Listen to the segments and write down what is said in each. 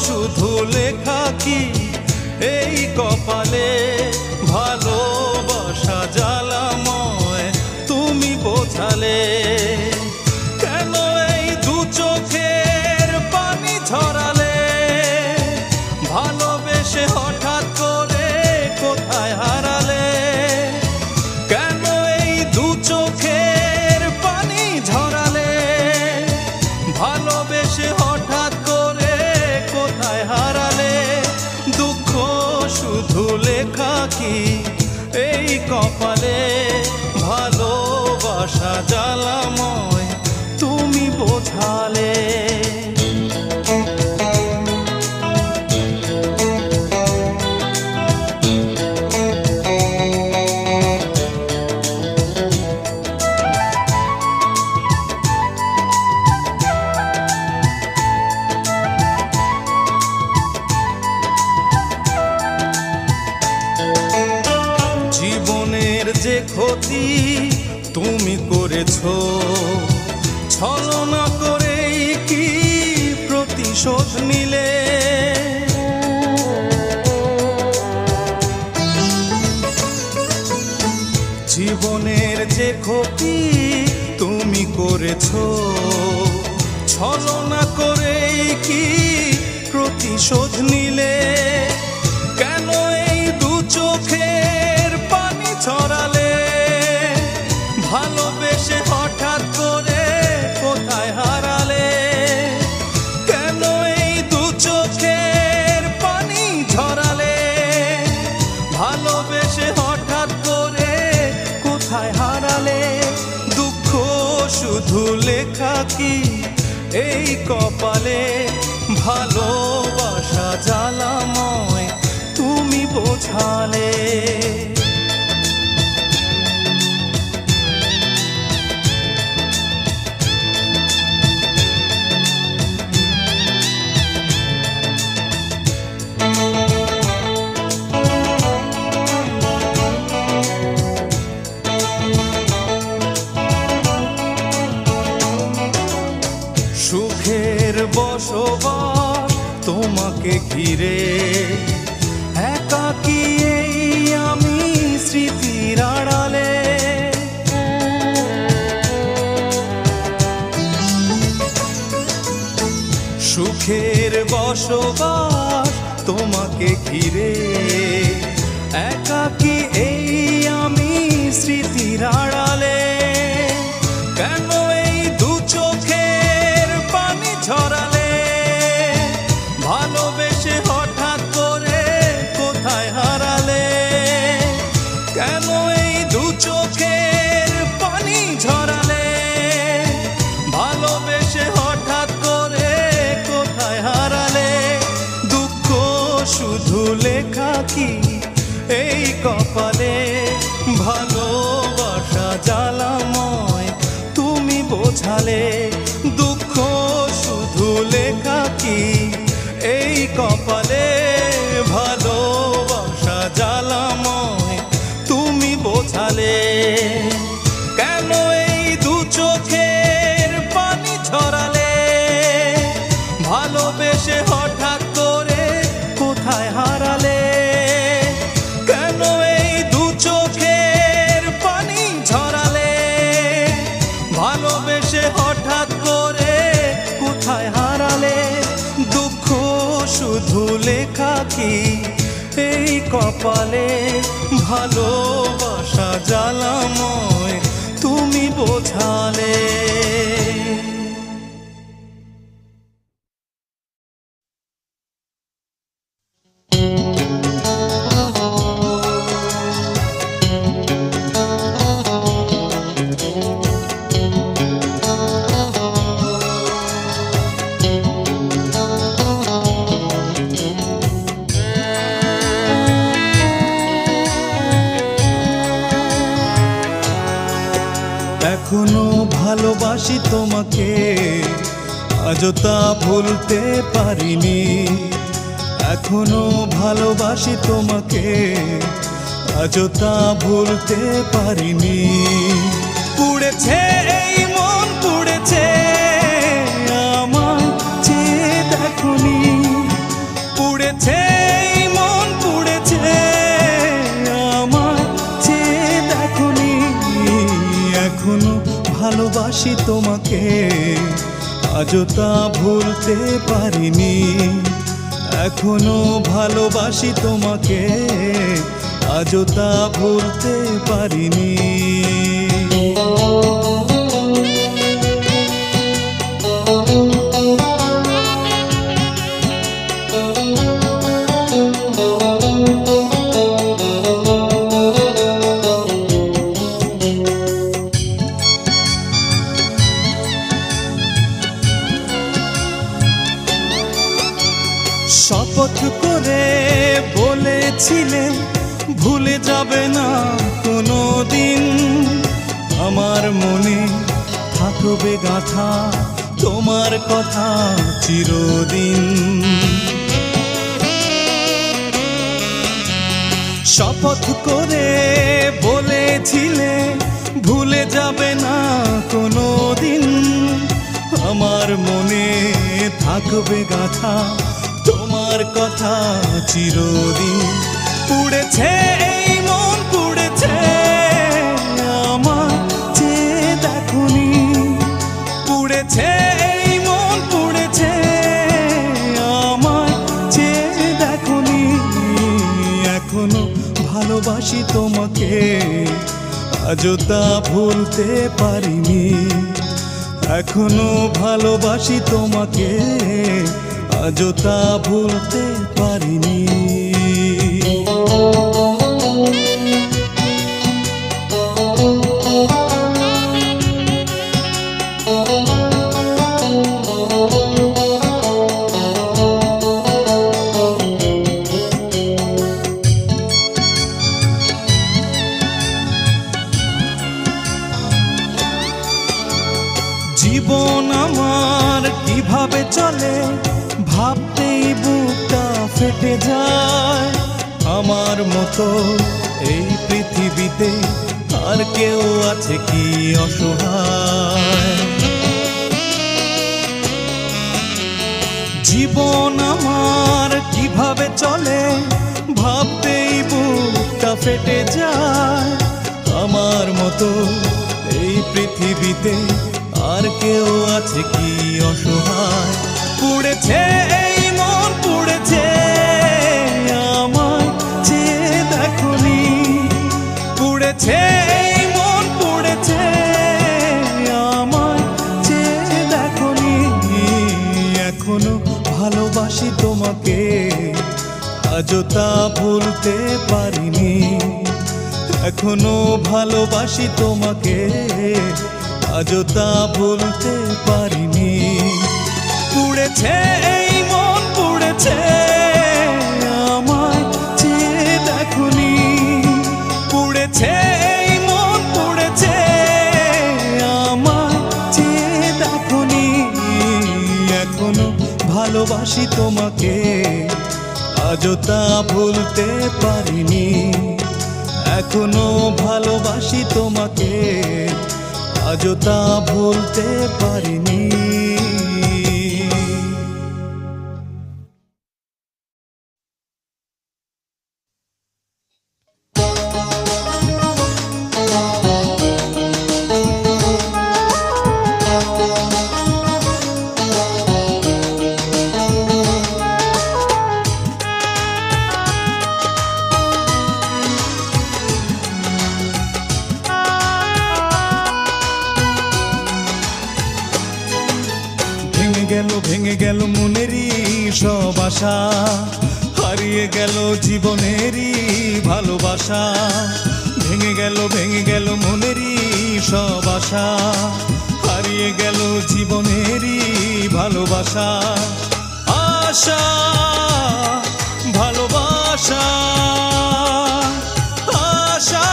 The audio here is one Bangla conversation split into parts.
শুধু লেখা কি এই কপালে, ভালোবাসা জ্বালাময় তুমি বোঝালে। কেন এই দু চোখের পানি ঝরালে, ভালোবেসে হঠাৎ করে কোথায় হারালে। কেন এই দু চোখের পানি ঝরালে, ভালোবেসে হঠাৎ করে কোথায় হারালে। দুঃখ শুধু লেখা কি এই কপালে, ভালোবাসা জ্বালাময় তুমি বোঝালে। জীবনের যে ক্ষতি তুমি করেছো, ছলনা করেই কি প্রতিশোধ নিলে। জীবনের যে ক্ষতি তুমি করেছো, ছলনা করেই কি প্রতিশোধ নিলে। কেন এই দু চোখের পানি ছড়ালে, ভালোবেসে হঠাৎ করে কোথায় হারালে। কেন এই দু চোখের পানি ঝরালে, ভালোবেসে হঠাৎ করে কোথায় হারালে। দুঃখ শুধু লেখা কি এই কপালে, ভালোবাসা জ্বালাময় তুমি বোঝালে। সুখের বসবাস তোমাকে ঘিরে, একাকী এই আমি স্মৃতির আড়ালে। সুখের বসবাস তোমাকে ঘিরে, একাকী এই আমি স্মৃতির আড়ালে। কেন এই দু চোখের পানি ঝরালে, ভালোবেসে হঠাৎ করে কোথায় হারালে। কেন এই দু চোখের পানি ঝরালে, ভালোবেসে হঠাৎ করে কোথায় হারালে। দুঃখ শুধু লেখা কি এই কপালে, ভালোবাসা জ্বালাময় তুমি বোঝালে। দুঃখ শুধু লেখা কি এই কপালে, ভালোবাসা জ্বালাময় তুমি বোঝালে। কেন এই দু চোখের পানি ঝরালে, ভালোবেসে হঠাৎ করে কোথায় হারালে। কেন এই দু চোখের পানি ঝরালে, ভালোবেসে হঠাৎ করে কোথায় হারালে। দুঃখ শুধু লেখা কি এই কপালে, ভালোবাসা জ্বালাময় তুমি বোঝালে। এখনো ভালোবাসি তোমাকে, আজও তা ভুলতে পারিনি। এখনো ভালোবাসি তোমাকে, আজও তা ভুলতে পারিনি। পুড়েছে এই মন, পুড়েছে আমার চেয়ে দেখনি। এখনো ভালোবাসি তোমাকে, আজও তা ভুলতে পারিনি। এখনো ভালোবাসি তোমাকে, আজও তা ভুলতে পারিনি। শপথ করে বলেছিলে ভুলে যাবে না কোনো দিন, আমার মনে থাকবে গাঁথা তোমার কথা চিরদিন। শপথ করে বলেছিলে ভুলে যাবে না কোনো দিন, আমার মনে থাকবে গাঁথা তোমার কথা চিরদিন। পুড়েছে এই মন পুড়েছে আমার চেয়ে দেখনি, পুড়েছে এই মন পুড়েছে আমার চেয়ে দেখনি। এখনো ভালোবাসি তোমাকে, আজও তা ভুলতে পারিনি। এখনো ভালোবাসি তোমাকে, আজও তা ভুলতে পারিনি। জীবন আমার কিভাবে চলে ভাবতেই বুকটা ফেটে যায়। আমার মতো এই পৃথিবীতে আর কেউ আছে কি অসহায়? জীবন আমার কিভাবে চলে ভাবতেই বুকটা ফেটে যায়। আমার মতো এই পৃথিবীতে আর কেউ আছে কি অসহায়? পুড়েছে এই মন পুড়েছে আমার চেয়ে দেখনি, পুড়েছে এই মন পুড়েছে আমার চেয়ে দেখনি। এখনো ভালোবাসি তোমাকে, আজও তা ভুলতে পারিনি। এখনো ভালোবাসি তোমাকে, আজও তা ভুলতে পারিনি। পুড়েছে এই মন পুড়েছে আমায় চেয়ে দেখনি, পুড়েছে এই মন পুড়েছে আমায় চেয়ে দেখনি। এখনো ভালোবাসি তোমাকে, আজও তা ভুলতে পারিনি। এখনো ভালোবাসি তোমাকে, আজও তা ভুলতে পারিনি। ভেঙে গেল মনেরই সব আশা, হারিয়ে গেল জীবনেরই ভালোবাসা। ভেঙে গেল মনেরই সব আশা, হারিয়ে গেল জীবনেরই ভালোবাসা। আশা ভালোবাসা, আশা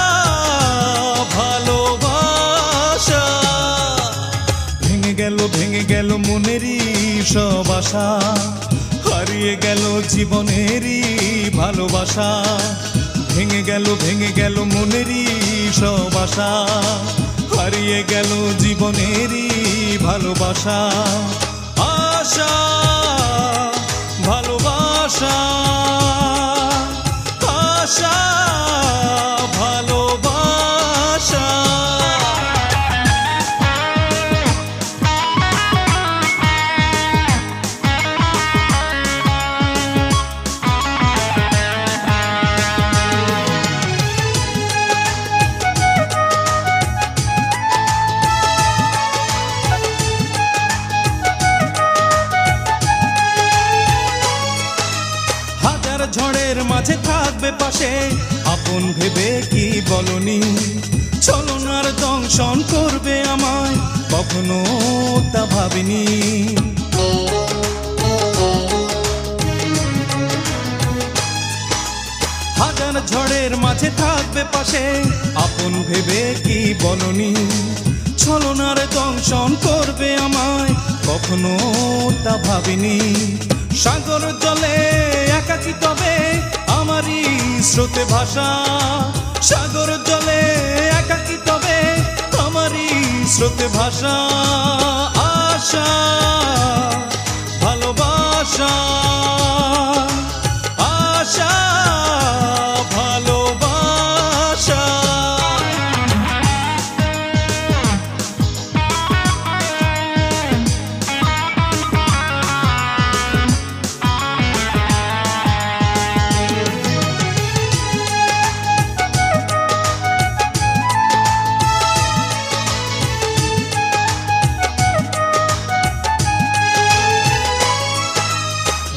ভালোবাসা। ভেঙে গেল মনেরই সব আশা, হারিয়ে গেল জীবনেরই ভালোবাসা। ভেঙে গেল মনেরই সব আশা, হারিয়ে গেল জীবনেরই ভালোবাসা। আশা ভালোবাসা, আশা ভালোবাসা। ভালোবাসে আপন ভেবে কি বলনি ছলনার দংশন করবে আমায় কখনো তা ভাবিনি হাজার ঝড়ের মাঝে থাকবে পাশে আপন ভেবে কি বলনি ছলনার দংশন করবে আমায় কখনো তা ভাবিনি সাগর জলে একাকী তবে আমারই স্রোতে ভাষা সাগর জলে একাকী তবে আমারই স্রোতে ভাষা আশা ভালোবাসা আশা ভালোবাসা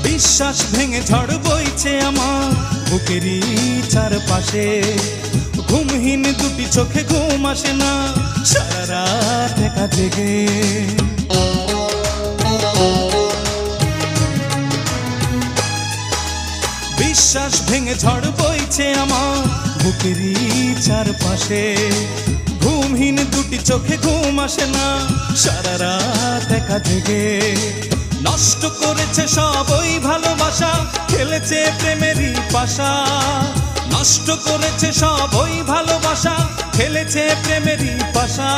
বিশ্বাস ভেঙে ঝড় বইছে আমার বুকেরই চারপাশে ঘুমহীন দুটি চোখে ঘুম আসে না সারা রাত একা জেগে বিশ্বাস ভেঙে ঝড় বইছে আমার বুকেরই চারপাশে ঘুমহীন দুটি চোখে ঘুম আসে না সারা রাত একা জেগে নষ্ট করেছে সব ওই ভালোবাসা খেলেছে প্রেমেরই পাশা নষ্ট করেছে সব ওই ভালোবাসা খেলেছে প্রেমেরই পাশা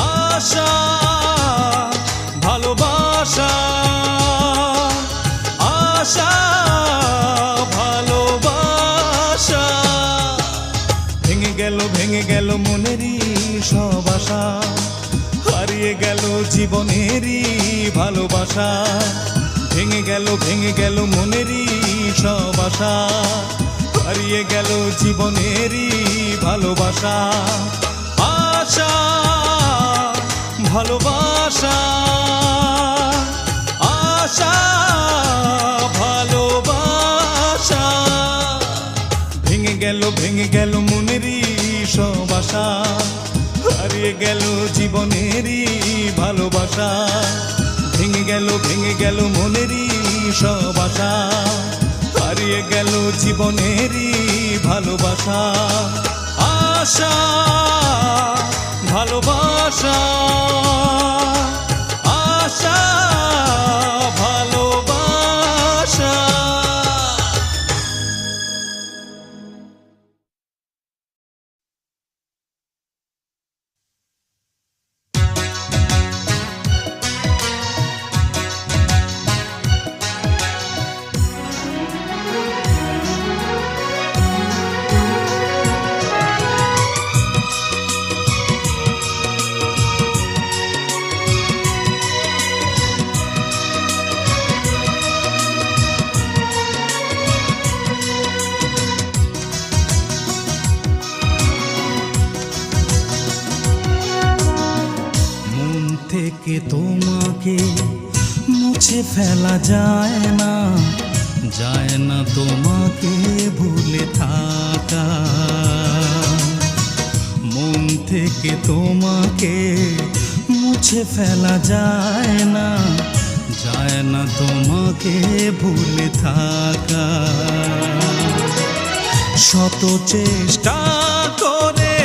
আশা ভালোবাসা আশা ভালোবাসা ভেঙে গেল মনেরই সব আশা হারিয়ে গেল জীবনেরই ভালোবাসা ভেঙে গেল মনেরই সব আশা হারিয়ে গেল জীবনেরই ভালোবাসা আশা ভালোবাসা আশা ভালোবাসা ভেঙে গেল মনেরই সব আশা হারিয়ে গেল জীবনেরই ভালোবাসা ভেঙে গেল মনেরই সব আশা হারিয়ে গেল জীবনেরই ভালোবাসা আশা ভালোবাসা আশা ভালোবাসা থেকে তোমাকে মুছে ফেলা যায় না তোমাকে ভুলে থাকা মন থেকে তোমাকে মুছে ফেলা যায় না তোমাকে ভুলে থাকা শত চেষ্টা করে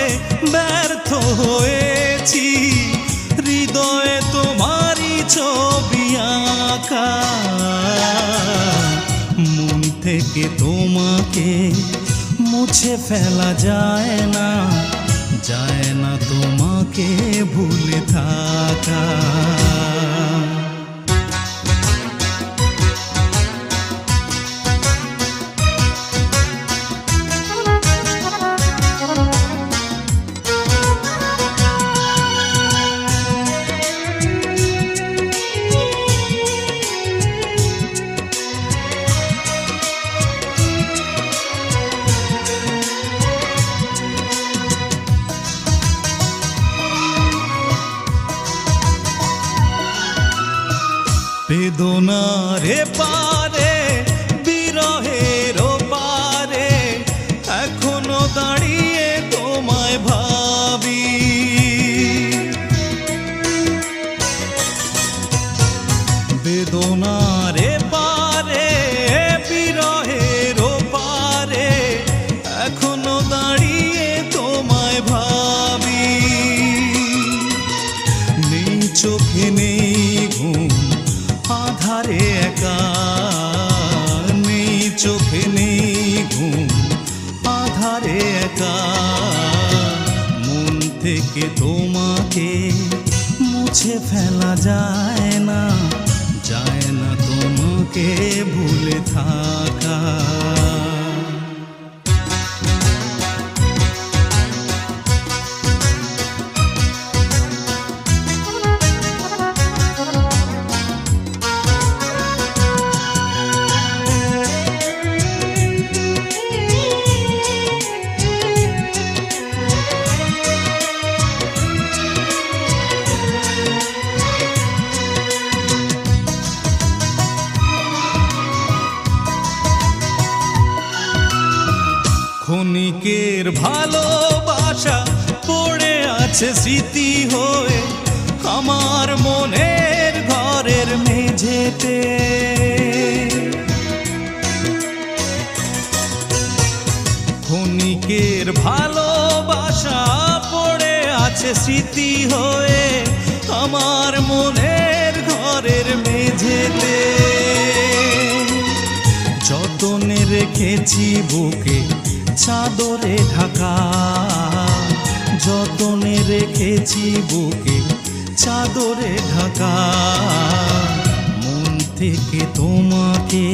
ব্যর্থ হয়েছি হৃদয়ে তোমারই ছবি আঁকা মন থেকে তোমাকে মুছে ফেলা যায় না তোমাকে ভুলে থাকা বেদনার পারে বিরহের পারে চোখে নেই ঘুম আধারে একা, নেই চোখে নেই ঘুম আধারে একা, মন থেকে তোমাকে মুছে ফেলা যায় না, যায় না তোমাকে ভুলে থাকা। ক্ষণিকের ভালোবাসা পড়ে আছে স্মৃতি হয়ে আমার মনের ঘরের মেঝেতে, ক্ষণিকের ভালোবাসা পড়ে আছে স্মৃতি হয়ে আমার মনের ঘরের মেঝেতে, যতনে রেখেছি বুকে চাদরে ঢাকা, যতনে রেখেছি বুকে চাদরে ঢাকা, মন থেকে তোমাকে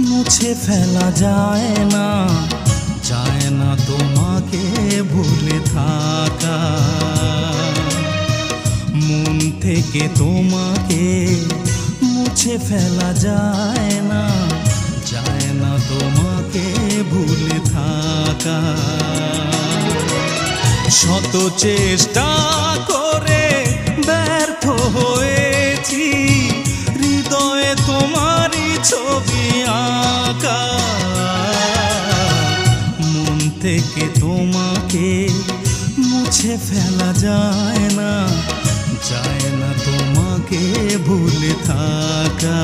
মুছে ফেলা যায় না, যায় না তোমাকে ভুলে থাকা, মন থেকে তোমাকে মুছে ফেলা যায় না, যায় না তোমাকে ভুলে থাকা। শত চেষ্টা করে ব্যর্থ হয়েছি, হৃদয়ে তোমারই ছবি আঁকা, মন থেকে তোমাকে মুছে ফেলা যায় না, যায় না তোমাকে ভুলে থাকা।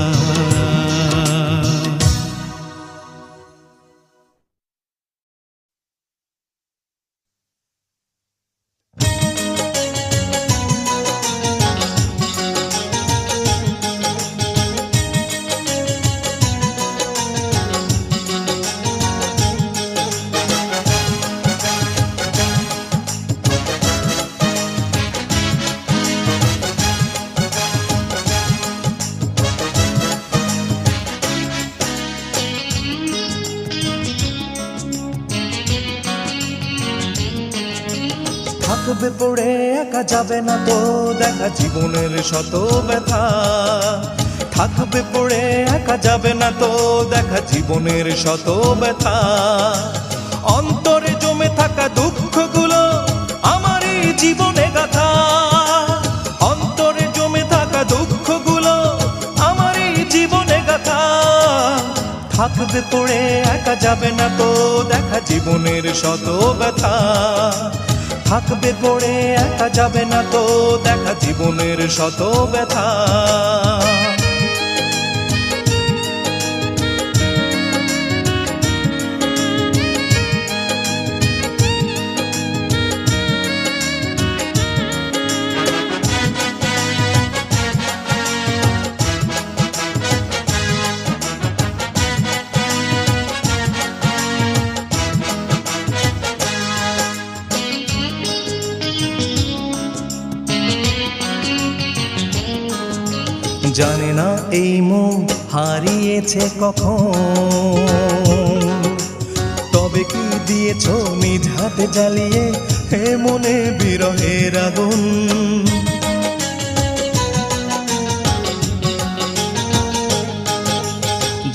থাকবে পড়ে একা যাবে না তো দেখা জীবনের শত ব্যথা, থাকবে পড়ে একা যাবে না তো দেখা জীবনের শত ব্যথা, অন্তরে জমে থাকা দুঃখগুলো আমারই জীবনে গাথা, অন্তরে জমে থাকা দুঃখগুলো আমারই জীবনে গাথা, থাকবে পড়ে একা যাবে না তো দেখা জীবনের শত ব্যথা, থাকবে পড়ে একা যাবে না তো দেখা জীবনের শত ব্যথা। জানে না এই মন হারিয়েছে কখন, তবে কি দিয়েছ নিজ হাতে জ্বালিয়ে হে মনে বিরহের আগুন,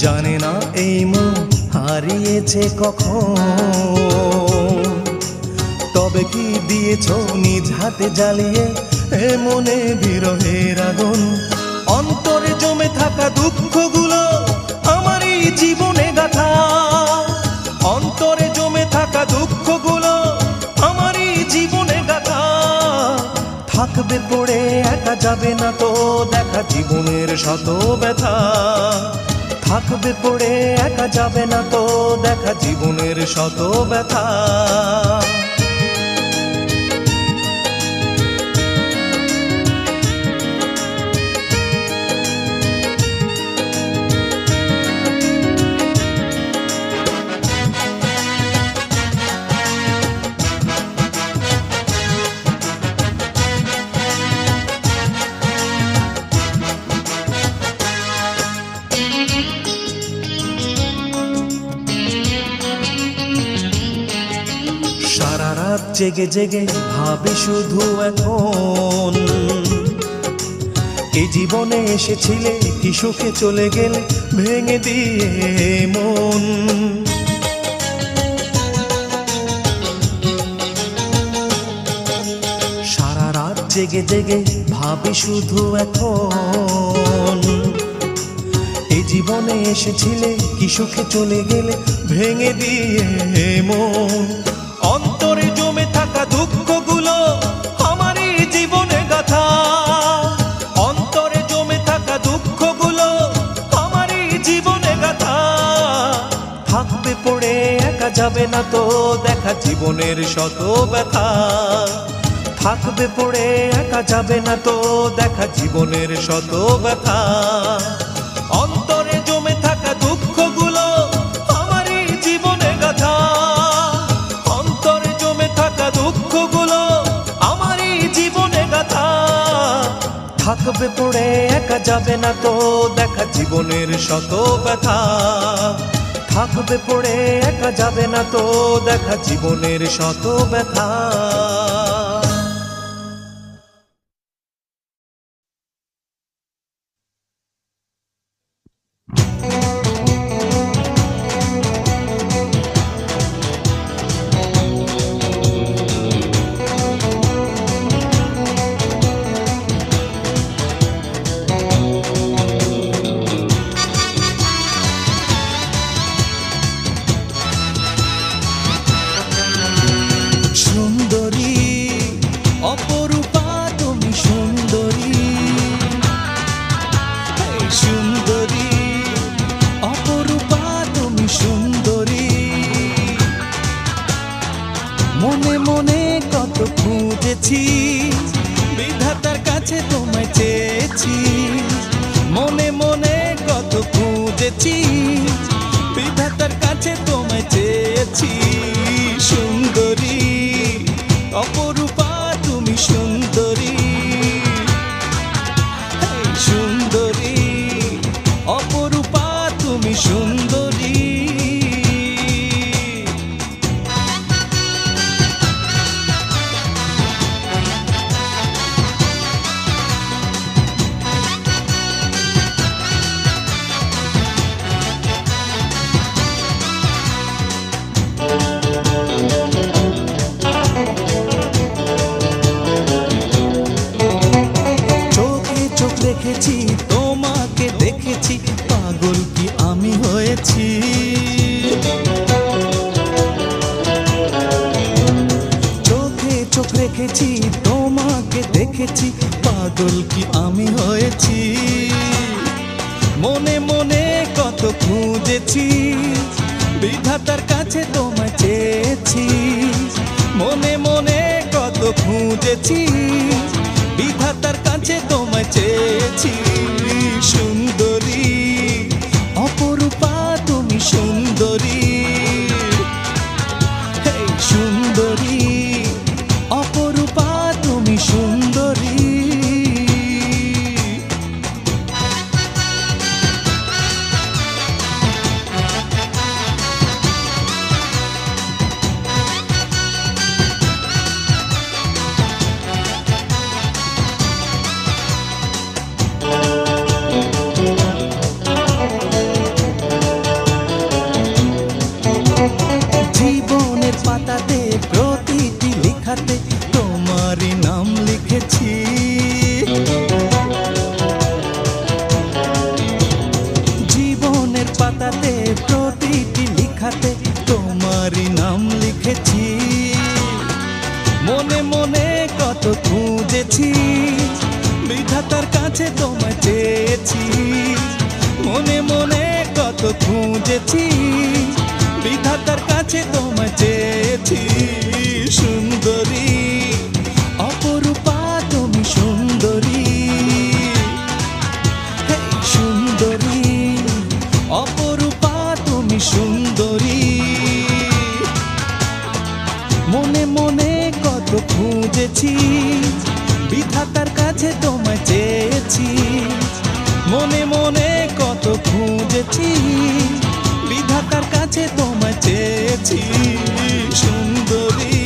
জানে না এই মন হারিয়েছে কখন, তবে কি দিয়েছ নিজ হাতে জ্বালিয়ে হে মনে বিরহের আগুন, অন্তরে জমে থাকা দুঃখগুলো আমারই জীবনে গাথা, অন্তরে জমে থাকা দুঃখগুলো আমারই জীবনে গাথা, থাকবে পড়ে একা যাবে না তো দেখা জীবনের শত ব্যথা, থাকবে পড়ে একা যাবে না তো দেখা জীবনের শত ব্যথা। জেগে জেগে ভাবি শুধু এখন, এই জীবনে এসেছিলে কি সুখে চলে গেলে ভেঙে দিয়ে মন। সারা রাত জেগে জেগে ভাবি শুধু এখন, এই জীবনে এসেছিলে কি সুখে চলে গেলে ভেঙে দিয়ে মন। অন্তরে জমে থাকা দুঃখগুলো আমারই জীবনে গাথা, অন্তরে জমে থাকা দুঃখগুলো আমারই জীবনে গাথা। থাকবে পড়ে একা যাবে না তো দেখা জীবনের শত ব্যথা, থাকবে পড়ে একা যাবে না তো দেখা জীবনের শত ব্যথা। অন্তরে জমে থাকা দুঃখগুলো আমারই জীবনে গাথা, অন্তরে জমে থাকা দুঃখগুলো আমারই জীবনে গাথা। থাকবে পড়ে একা যাবে না তো দেখা জীবনের শত ব্যথা, থাকবে পড়ে একা যাবে না তো দেখা জীবনের শত ব্যথা। মনে মনে কত খুঁজেছি, বিধাতার কাছে তোমায় চেয়েছি। মনে মনে কত খুঁজেছি, বিধাতার কাছে তোমায় চেয়েছি। সুন্দরী অপরূপা তুমি সুন্দরী, সুন্দরী অপরূপা তুমি সুন্দরী। দেখেছি তোমাকে দেখেছি, পাগল কি আমি হয়েছি। চোখে চোখ রেখেছি তোমাকে দেখেছি, পাগল কি আমি হয়েছি। মনে মনে কত খুঁজেছি, বিধাতার কাছে তোমায় চেয়েছি। মনে মনে কত খুঁজেছি, বিধাতার কাছে তোমায় চেয়েছি। সুন্দরী অপরূপা তুমি সুন্দরী, সুন্দরী অপরূপা তুমি সুন্দরী। জীবনের পাতাতে প্রতিটি লেখাতে তোমারই নাম লিখেছি। জীবনের পাতাতে প্রতিটি লেখাতে তোমারই নাম লিখেছি। মনে মনে কত খুঁজেছি, বিধাতার কাছে তোমায় চেয়েছি। মনে মনে কত খুঁজেছি, বিধাতার কাছে তোমায় চেয়েছি। সুন্দরী অপরূপা তুমি সুন্দরী, সুন্দরী অপরূপা তুমি সুন্দরী। মনে মনে কত খুঁজেছি, বিধাতার কাছে তোমায় চেয়েছি। মনে মনে কত খুঁজেছি, বিধাতার কাছে তোমায় চেয়েছি। সুন্দরী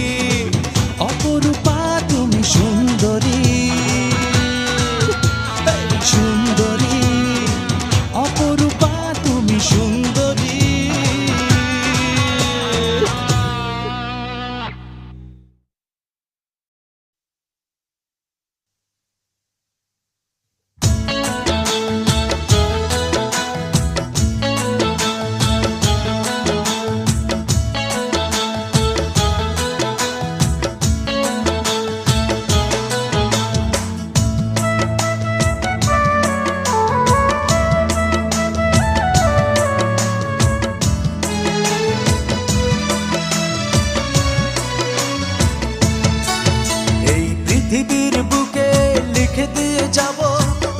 বুকে লিখে দিয়ে যাব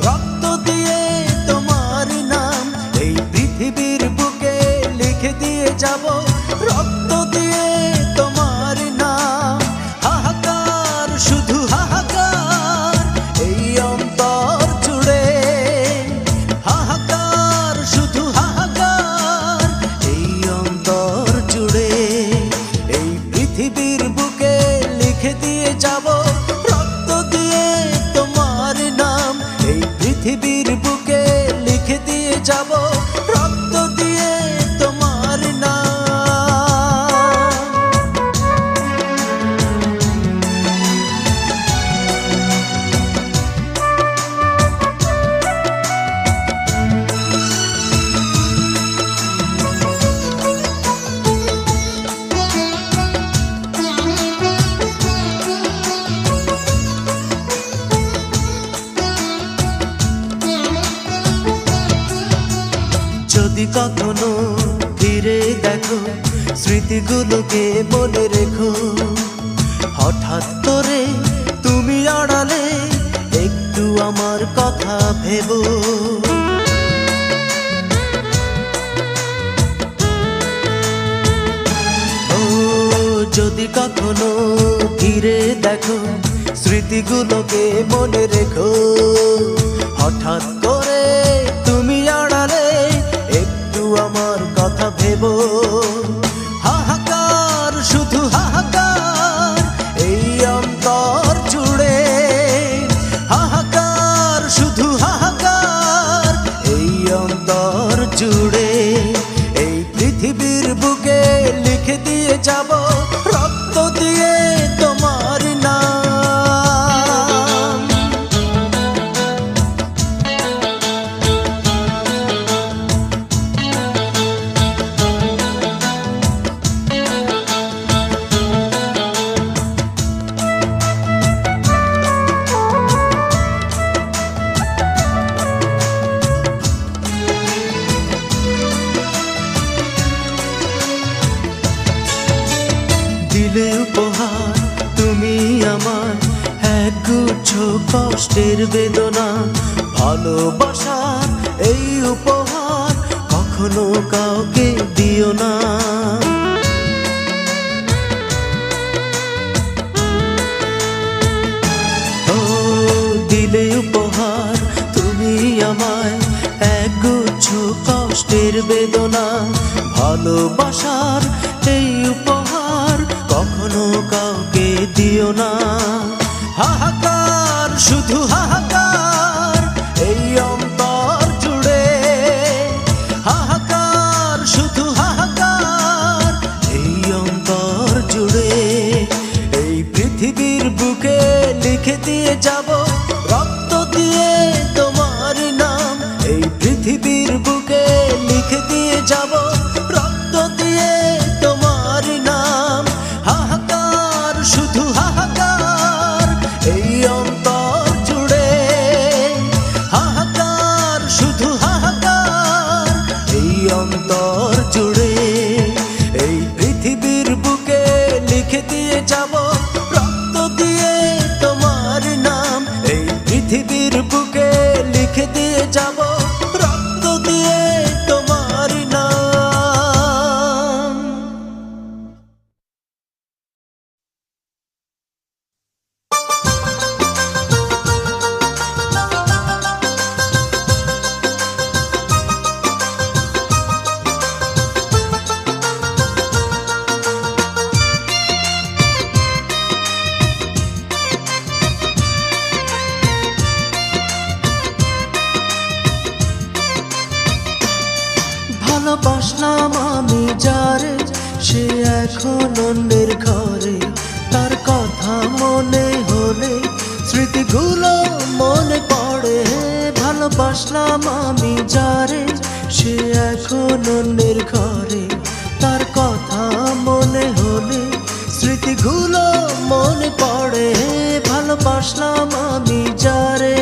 রক্ত দিয়ে তোমার নাম। এই পৃথিবীর বুকে লিখে দিয়ে যাব রক্ত দিয়ে তোমার নাম। হাহাকার শুধু হাহাকার এই অন্তর জুড়ে, হাহাকার শুধু হাহাকার এই অন্তর জুড়ে। এই পৃথিবীর বুকে লিখে দিয়ে যাব রক্ত দিয়ে তোমার নাম। এই পৃথিবীর বুকে লিখে দিয়ে যাব রক্ত দিয়ে তোমার নাম। যদি কখনো ফিরে দেখো স্মৃতিগুলোকে মনে রেখো, হঠাৎ করে তুমি আড়ালে একটু আমার কথা ভেবো। ও যদি কখনো ফিরে দেখো স্মৃতিগুলোকে মনে রেখো, হঠাৎ করে তুমি আড়ালে একটু আমার কথা ভেবো। হাহাকার শুধু হাহাকার এই অন্তর জুড়ে, হাহাকার শুধু হাহাকার এই অন্তর জুড়ে। এই পৃথিবীর বুকে লিখে দিয়ে যাব রক্ত দিয়ে তোমার নাম। দিলে উপহার তুমি আমার একগুচ্ছ কষ্টের বেদনা। ভালোবাসার এই উপহার কখনো কাউকে দিও না। ও দিলে উপহার তুমি আমায় একগুচ্ছ কষ্টের বেদনা। ভালোবাসার এই উপহার কখনো কাউকে দিও না। হাহাকার শুধু হাহাকার এই অন্তর জুড়ে, হাহাকার শুধু হাহাকার এই অন্তর জুড়ে। এই পৃথিবীর বুকে লিখে দিয়ে যাব রক্ত দিয়ে তোমার নাম। এই পৃথিবীর বুকে লিখে দিয়ে যাব রক্ত দিয়ে তোমার নাম। হাহাকার শুধু হাহাকার এই অন্তর জুড়ে, হাহাকার শুধু হাহাকার এই অন্তর জুড়ে। এই পৃথিবীর বুকে লিখে দিয়ে যাব রক্ত দিয়ে তোমার নাম। এই পৃথিবীর বুকে লিখে দিয়ে যাব রক্ত দিয়ে তোমার নাম। ভালোবাসলাম আমি যারে, সে এখন অন্যের ঘরে। তার কথা মনে হলে স্মৃতিগুলো মনে পড়ে। ভালোবাসলাম আমি যারে, সে এখন অন্যের ঘরে। তার কথা মনে হলে স্মৃতিগুলো মনে পড়ে। ভালোবাসলাম আমি যারে।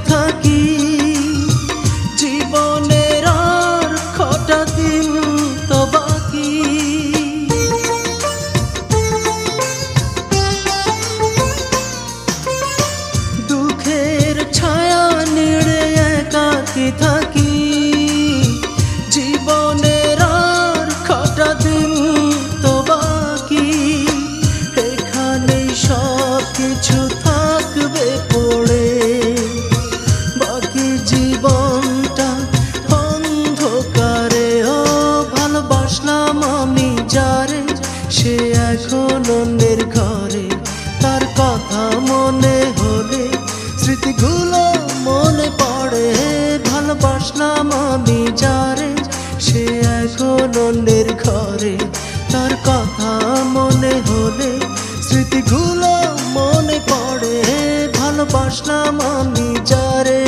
থাকি জীবনের আর কটা দিন তো বাকি। দুঃখের ছায়া নেড়ে একাকি থাকি জীবনের আর কটা দিন তো বাকি। এখানেই সব কিছু থাকবে পড়ে, বাকি জীবনটা অন্ধকারে। ও ভালোবাসলাম আমি যারে, সে এখন অন্যের ঘরে। তার কথা মনে হলে স্মৃতিগুলো মনে পড়ে। ভালোবাসলাম আমি যারে, সে এখন অন্যের ঘরে। তার কথা মনে হলে স্মৃতিগুলো মনে পড়ে। ভালোবাসলাম আমি যারে।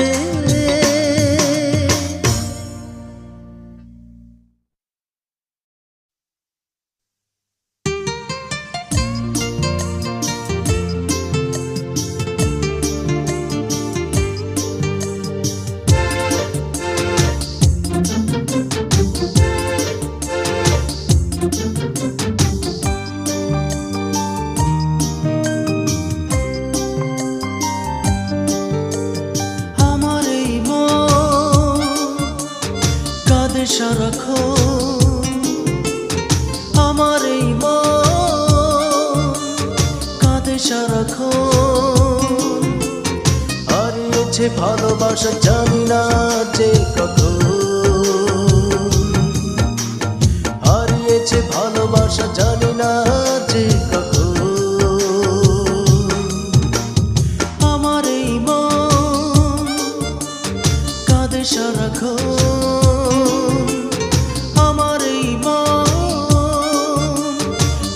আমার এই মন কাঁদে সারাক্ষণ, আমার এই মন কাঁদে সারাক্ষণ। হারিয়েছে ভালোবাসা জানি না যে কখন, হারিয়েছে ভালোবাসা জানি না যে কখন। আমার এই মন কাঁদে সারাক্ষণ, আমার এই মন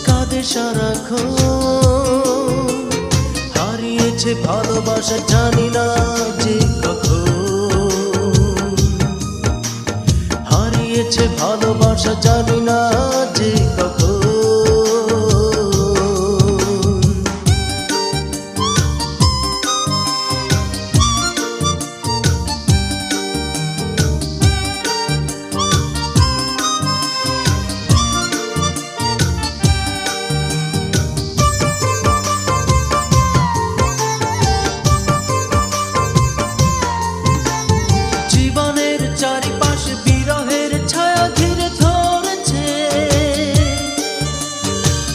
কাঁদে সারাক্ষণ। হারিয়েছে ভালোবাসা জানি না যে কখন, হারিয়েছে ভালোবাসা জানি না যে কখন। জীবনের চারিপাশে বিরহের ছায়া ঘিরে ধরেছে,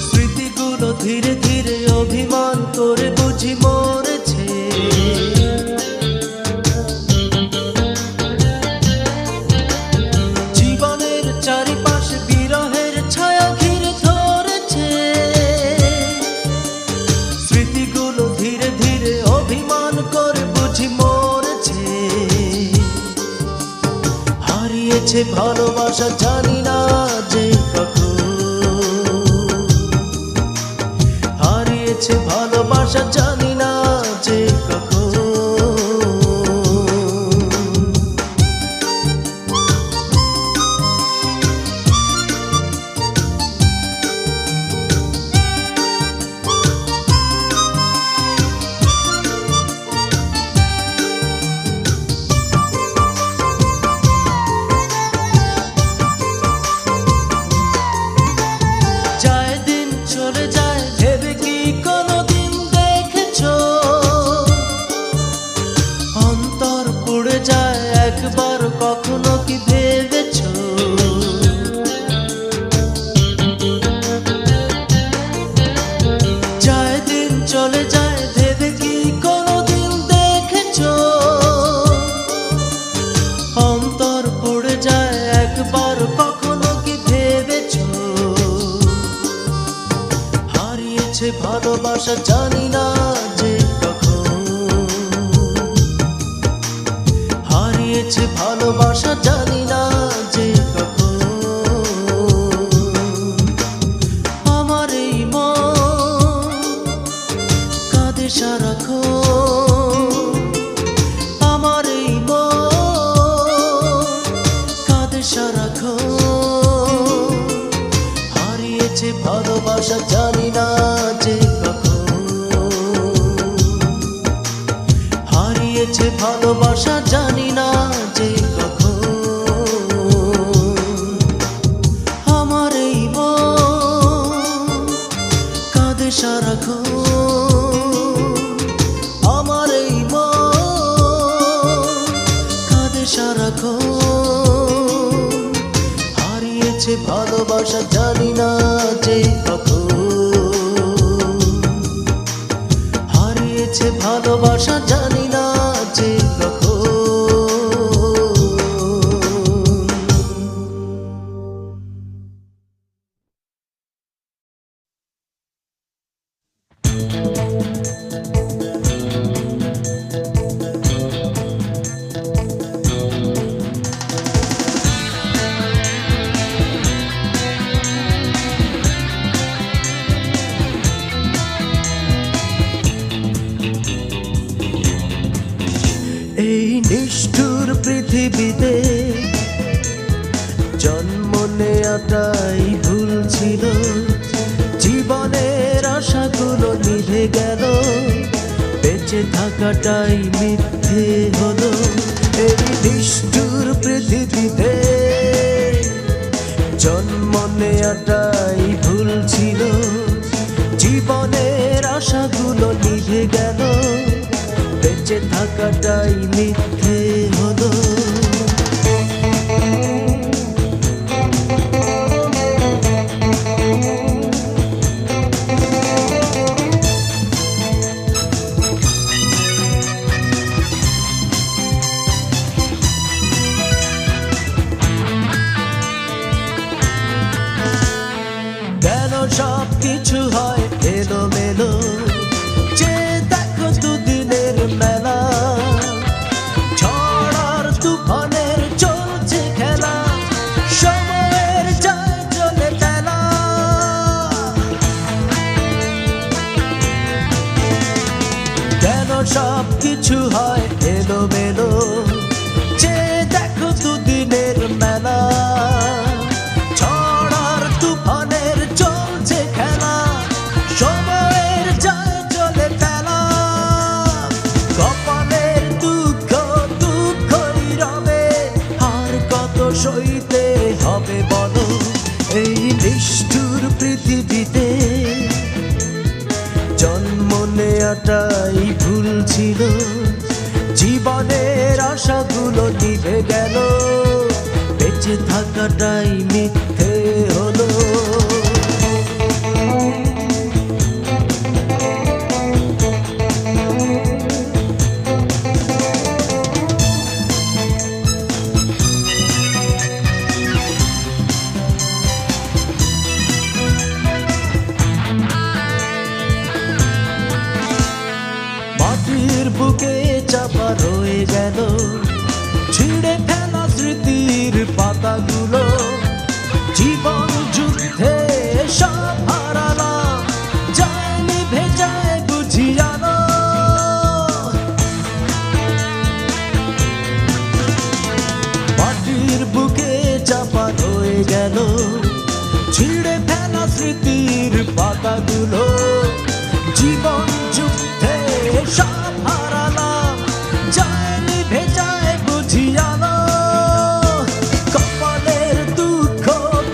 স্মৃতিগুলো ধীরে ধীরে অভিমান করে বুঝি মরেছে। জীবনের চারিপাশে বিরহের ছায়া ঘিরে ধরেছে, স্মৃতিগুলো ধীরে ধীরে অভিমান করে বুঝি মরেছে। হারিয়েছে ভালোবাসা জানি না যে কখন, হারিয়েছে ভালোবাসা জানি না যে কখন। যায় দিন চলে যায় ভেবে কি কোনোদিন দেখেছো, অন্তর পুড়ে যায় একবার কখনো কি ভেবেছো। যায় দিন চলে যায় ভেবে কি কোনোদিন দেখেছো, অন্তর পুড়ে যায় একবার কখনো কি ভেবেছো। হারিয়েছে ভালোবাসা জানি না যে কখন, হারিয়েছে ভালোবাসা জানি না যে কখন। আমার এই মন কাঁদে সারাক্ষণ, আমার এই মন কাঁদে সারাক্ষণ। হারিয়েছে ভালোবাসা জানি না যে কখন, হারিয়েছে হারিয়েছে ভালোবাসা জানি না যে কখন আমার এই মন কাঁদে সারাক্ষণ আমার এই মন কাঁদে সারাক্ষণ হারিয়েছে ভালোবাসা জানি না যে কখন হারিয়েছে ভালোবাসা জানি না যে কখন এই নিষ্ঠুর পৃথিবীতে জন্ম নেয়াটাই ভুল ছিল জীবনের আশাগুলো নিভে গেল বেঁচে থাকাটাই মিথ্যে হলো এই নিষ্ঠুর পৃথিবীতে জন্ম নেয়াটাই ভুল ছিল জীবনের আশাগুলো নিভে গেল বেঁচে থাকাটাই মিথ্যে হলো কেন সব কিছু হয় এলোমেলো যে দেখো দুদিনের মেলা ঝড় আর তুফানের চলছে খেলা সময়ের যায় চলে বেলা কেন সব কিছু হয় এলোমেলো যে দেখো দুদিনের মেলা ঝড় আর তুফানের চলছে খেলা সময়ের যায় চলে বেলা কপালের দুঃখ দুঃখই রবে আর কত সইতে হবে বলো এই নিষ্ঠুর পৃথিবীতে জন্ম নেয়াটাই ভুল ছিল জীবনের আশাগুলো নিভে গেল বেঁচে থাকাটাই মিথ্যে হলো মাটির বুকে চাপা রয়ে গেল ছিঁড়ে ফেলা স্মৃতির পাতাগুলো জীবন যুদ্ধে সব হারালাম যায়নি ভেজায় বুঝি জানো মাটির বুকে চাপা রয়ে গেল ছিঁড়ে ফেলা স্মৃতির পাতাগুলো জীবন যুদ্ধে সব হারালাম যায়নি ভেজায় বুঝি জানো কপালের দুঃখ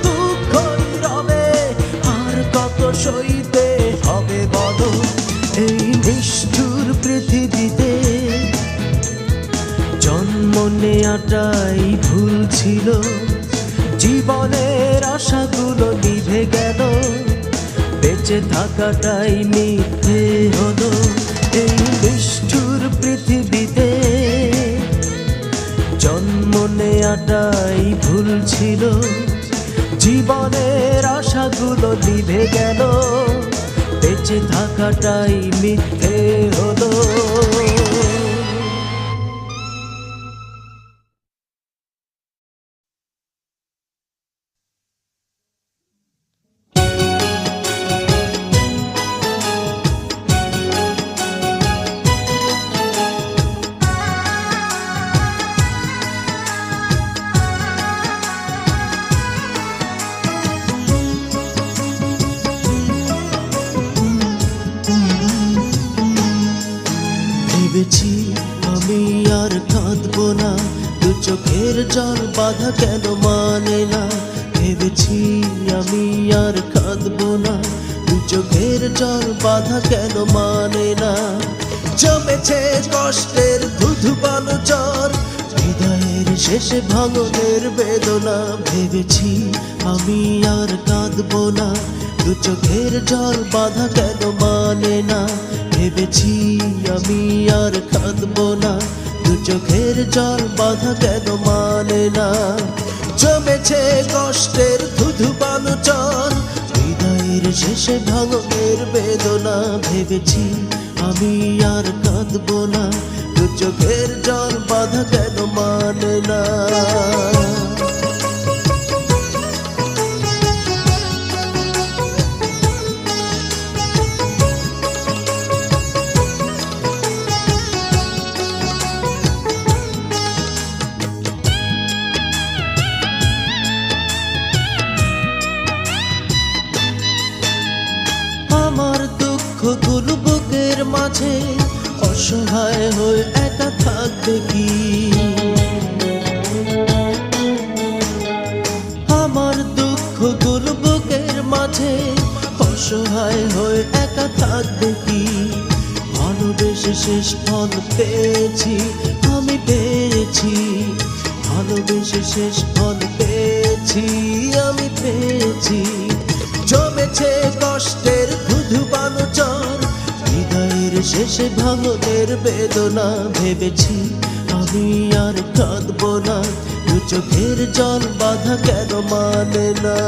দুঃখই রবে আর কত সইতে হবে বলো এই নিষ্ঠুর পৃথিবীতে জন্ম নেয়াটাই ভুল ছিল জীবনের আশাগুলো নিভে গেল বেঁচে থাকাটাই মিথ্যে হলো এই নিষ্ঠুর পৃথিবীতে জন্ম নেয়াটাই ভুল ছিল জীবনের আশাগুলো নিভে গেল বেঁচে থাকাটাই মিথ্যে হলো ভেবেছি আমি আর কাঁদবো না, দু চোখের জল বাঁধা কেন মানে না। ভেবেছি আমি আর কাঁদবো না, দু চোখের জল বাঁধা কেন মানে না। জমেছে কষ্টের ধুধু পানো জ্বর, হৃদয়ের শেষে ভাঙনের বেদনা। ভেবেছি আমি আর কাঁদবো না, দু চোখের জল বাঁধা কেন মানে না। ভেবেছি আমি আর কাঁদবো না, দু চোখের জল বাঁধা কেন মানে না। জমেছে কষ্টের ধুধু পানো জ্বর, হৃদয়ের শেষে ভাঙনের বেদনা। ভেবেছি আমি আর কাঁদবো না, দু চোখের জল বাঁধা কেন মানে না। আমার দুঃখগুলো বুকের মাঝে অসহায় হয়ে একা থাকবে কি। আমার দুঃখগুলো বুকের মাঝে অসহায় হয়ে একা থাকবে কি। ভালোবেসে শেষ ফল পেয়েছি আমি পেয়েছি, ভালোবেসে শেষ ফল পেয়েছি আমি পেয়েছি। জমেছে কষ্টের ধুধু পানো জ্বর, হৃদয়ের শেষে ভাঙনের বেদনা। ভেবেছি আমি আর কাঁদবো না, দু চোখের জল বাঁধা কেন মানে না।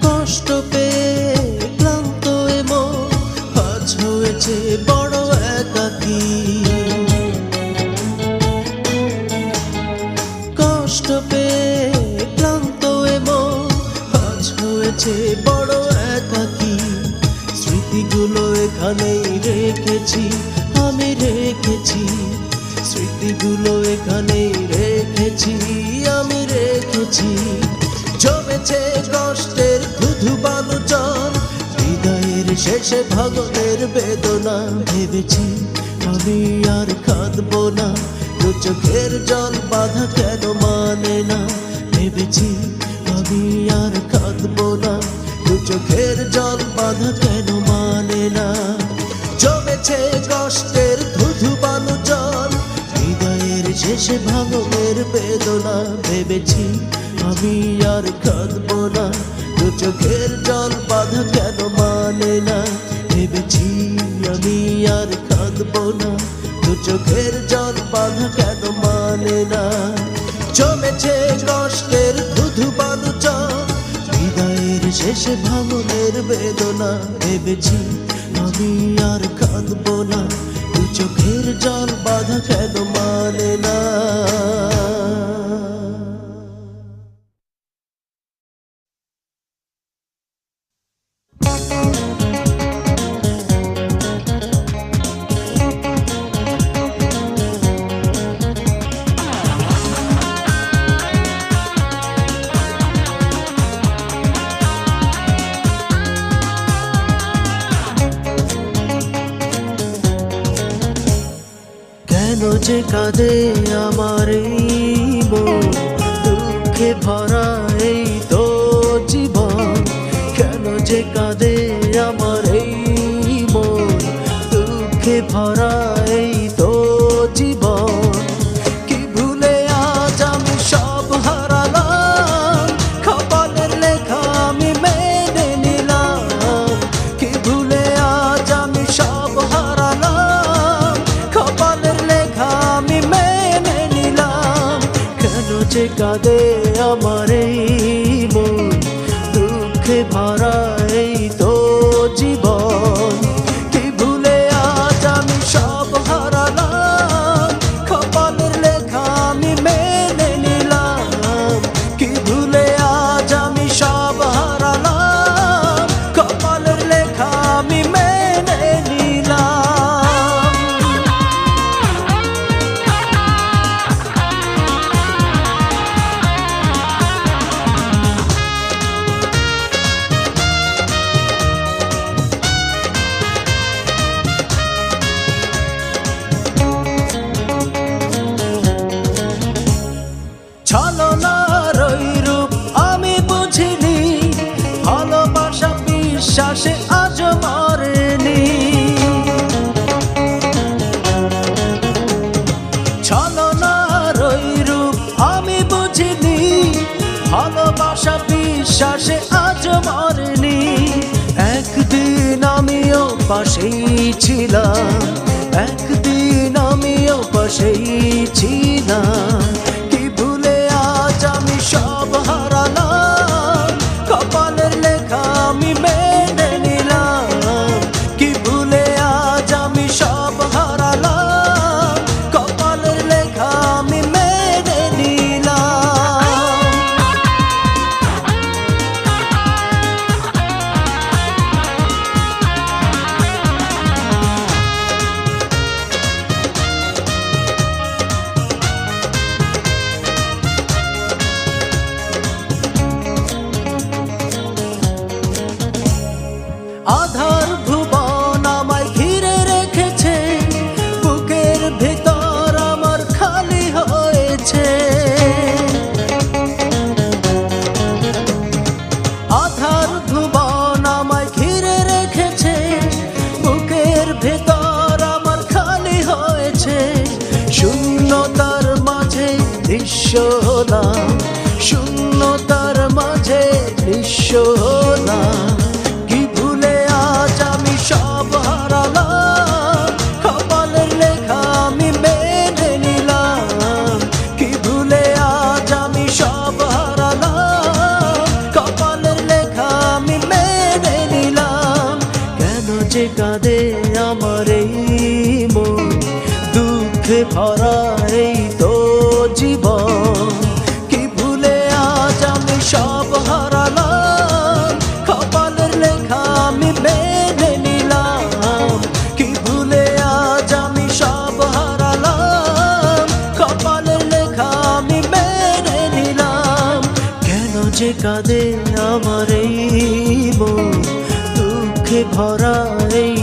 কষ্ট পেয়ে ক্লান্ত এ মন আজ হয়েছে বড় একাকী। কষ্ট পেয়ে ক্লান্ত এ মন আজ হয়েছে বড় একাকী। স্মৃতিগুলো এখানেই রেখেছি আমি রেখেছি, স্মৃতিগুলো এখানেই রেখেছি আমি রেখেছি। জমেছে কষ্টের ধুধু পানো জ্বর, হৃদয়ের শেষে ভাঙনের বেদনা। ভেবেছি আমি আর কাঁদবো না, দু চোখের জল বাঁধা কেন মানে না। ভেবেছি আমি আর কাঁদবো না, দু চোখের জল বাঁধা কেন মানে না। জমেছে কষ্টের ধুধু পানো জ্বর, হৃদয়ের শেষে ভাঙনের বেদনা। ভেবেছি আমি আর কাঁদবো না, দু চোখের জল বাঁধা কেন মানে না। ভেবেছি আমি আর কাঁদবো না, দু চোখের জল বাঁধা কেন মানে না। জমেছে কষ্টের ধুধু পানো জ্বর, হৃদয়ের শেষে ভাঙনের বেদনা। ভেবেছি আমি আর কাঁদবো না, দু চোখের জল বাঁধা কেন মানে না। কেন যে কাঁদে আমার এই মন, দুঃখে ভরা এই তো জীবন। কেন যে কাঁদে আমার এই মন, দুঃখে ভরা এই তো জীবন। কি ভুলে আজ আমি সব হারালাম, কপালের লেখা আমি মেনে নিলাম। কি ভুলে আজ আমি সব হারালাম, কপালের লেখা আমি মেনে নিলাম। কেন যে কাঁদে আমার এই মন, দুঃখে ভরা এই তো জীবন। কি ভুলে আজ আমি সব হারালাম, কপালের লেখা আমি মেনে নিলাম। কি ভুলে আজ আমি সব হারালাম, না। কি ভুলে আজ আমি সব হারালাম, কপালের লেখা আমি মেনে নিলাম। কি ভুলে আজ আমি সব হারালাম, কপালের লেখা আমি মেনে নিলাম। কেন যে কাঁদে আমার এই মন, দুঃখে ভরা এই তো জীবন। কি ভুলে আজ আমি সব হারালাম, কপালের লেখা আমি মেনে নিলাম। কি ভুলে আজ আমি সব হারালাম, কপালের লেখা আমি মেনে নিলাম। কেন যে কাঁদে আমার এই মন, দুঃখে ভরা এই